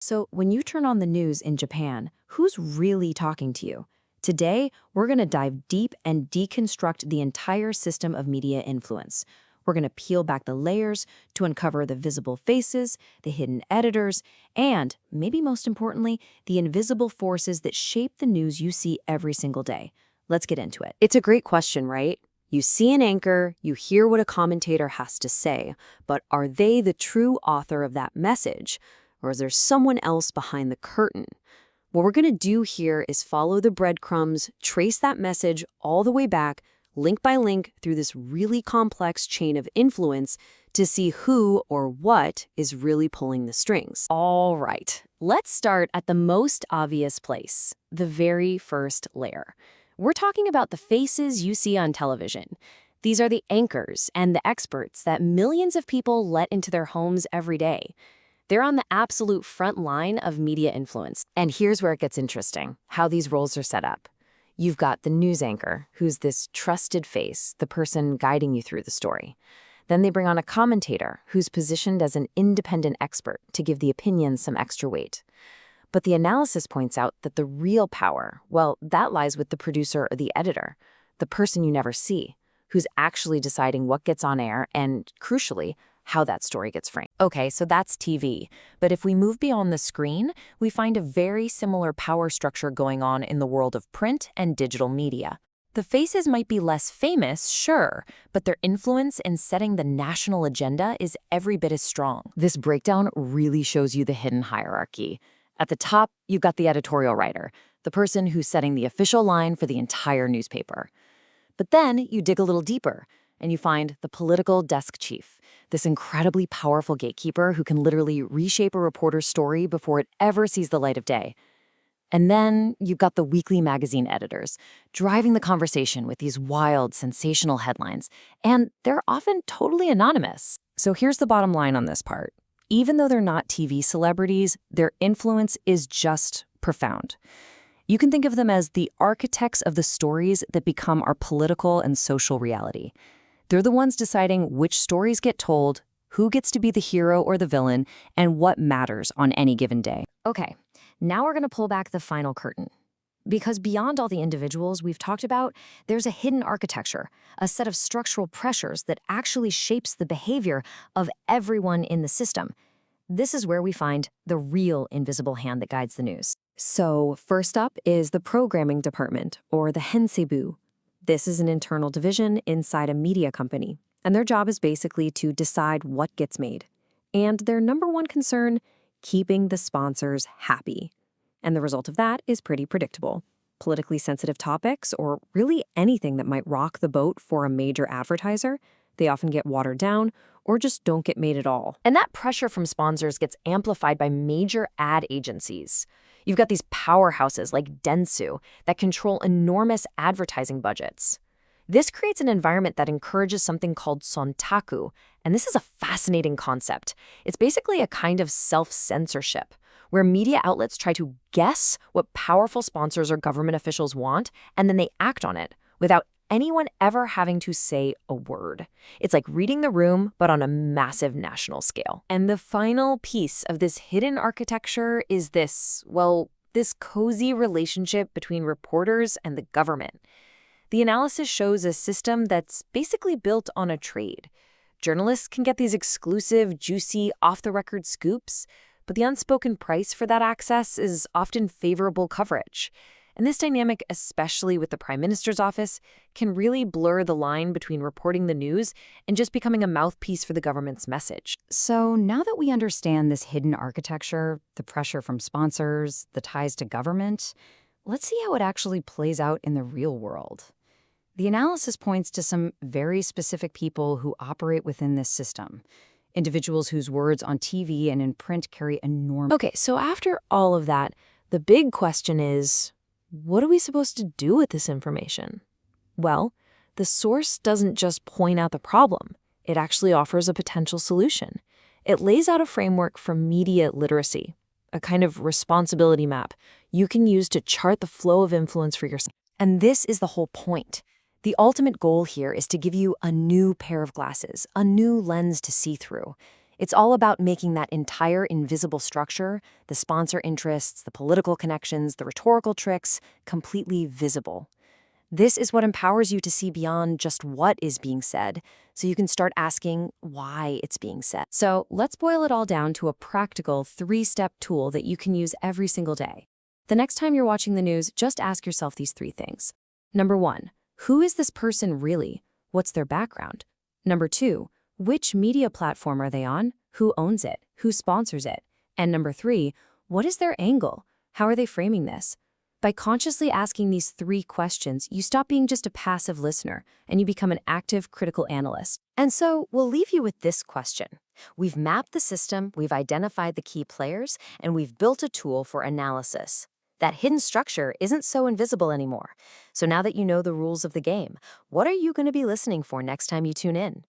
So, when you turn on the news in Japan, who's really talking to you? Today, we're going to dive deep and deconstruct the entire system of media influence. We're going to peel back the layers to uncover the visible faces, the hidden editors, and, maybe most importantly, the invisible forces that shape the news you see every single day. Let's get into it. It's a great question, right? You see an anchor, you hear what a commentator has to say, but are they the true author of that message? Or is there someone else behind the curtain? What we're going to do here is follow the breadcrumbs, trace that message all the way back, link by link, through this really complex chain of influence to see who or what is really pulling the strings. All right, let's start at the most obvious place, the very first layer. We're talking about the faces you see on television. These are the anchors and the experts that millions of people let into their homes every day. They're on the absolute front line of media influence. And here's where it gets interesting, how these roles are set up. You've got the news anchor, who's this trusted face, the person guiding you through the story. Then they bring on a commentator, who's positioned as an independent expert to give the opinions some extra weight. But the analysis points out that the real power, well, that lies with the producer or the editor, the person you never see, who's actually deciding what gets on air and, crucially, how that story gets framed. Okay, so that's TV. But if we move beyond the screen, we find a very similar power structure going on in the world of print and digital media. The faces might be less famous, sure, but their influence in setting the national agenda is every bit as strong. This breakdown really shows you the hidden hierarchy. At the top, you've got the editorial writer, the person who's setting the official line for the entire newspaper. But then you dig a little deeper, and you find the political desk chief, this incredibly powerful gatekeeper who can literally reshape a reporter's story before it ever sees the light of day. And then you've got the weekly magazine editors, driving the conversation with these wild, sensational headlines, and they're often totally anonymous. So here's the bottom line on this part. Even though they're not TV celebrities, their influence is just profound. You can think of them as the architects of the stories that become our political and social reality. They're the ones deciding which stories get told, who gets to be the hero or the villain, and what matters on any given day. Okay, now we're going to pull back the final curtain. Because beyond all the individuals we've talked about, there's a hidden architecture, a set of structural pressures that actually shapes the behavior of everyone in the system. This is where we find the real invisible hand that guides the news. So first up is the programming department, or the Henseibu. This is an internal division inside a media company, and their job is basically to decide what gets made. And their number one concern, keeping the sponsors happy. And the result of that is pretty predictable. Politically sensitive topics, or really anything that might rock the boat for a major advertiser, they often get watered down or just don't get made at all. And that pressure from sponsors gets amplified by major ad agencies. You've got these powerhouses like Dentsu that control enormous advertising budgets. This creates an environment that encourages something called sontaku, and this is a fascinating concept. It's basically a kind of self-censorship, where media outlets try to guess what powerful sponsors or government officials want, and then they act on it without anyone ever having to say a word. It's like reading the room, but on a massive national scale. And the final piece of this hidden architecture is this cozy relationship between reporters and the government. The analysis shows a system that's basically built on a trade. Journalists can get these exclusive, juicy, off-the-record scoops, but the unspoken price for that access is often favorable coverage. And this dynamic, especially with the Prime Minister's office, can really blur the line between reporting the news and just becoming a mouthpiece for the government's message. So now that we understand this hidden architecture, the pressure from sponsors, the ties to government, let's see how it actually plays out in the real world. The analysis points to some very specific people who operate within this system. Individuals whose words on TV and in print carry enormous... Okay, so after all of that, the big question is, what are we supposed to do with this information? Well, the source doesn't just point out the problem. It actually offers a potential solution. It lays out a framework for media literacy, a kind of responsibility map you can use to chart the flow of influence for yourself. And this is the whole point. The ultimate goal here is to give you a new pair of glasses, a new lens to see through. It's all about making that entire invisible structure, the sponsor interests, the political connections, the rhetorical tricks, completely visible. This is what empowers you to see beyond just what is being said, so you can start asking why it's being said. So let's boil it all down to a practical 3-step tool that you can use every single day. The next time you're watching the news, just ask yourself these 3 things. Number 1, who is this person really? What's their background? Number 2, which media platform are they on? Who owns it? Who sponsors it? And number 3, what is their angle? How are they framing this? By consciously asking these 3 questions, you stop being just a passive listener and you become an active critical analyst. And so we'll leave you with this question. We've mapped the system, we've identified the key players, and we've built a tool for analysis. That hidden structure isn't so invisible anymore. So now that you know the rules of the game, what are you going to be listening for next time you tune in?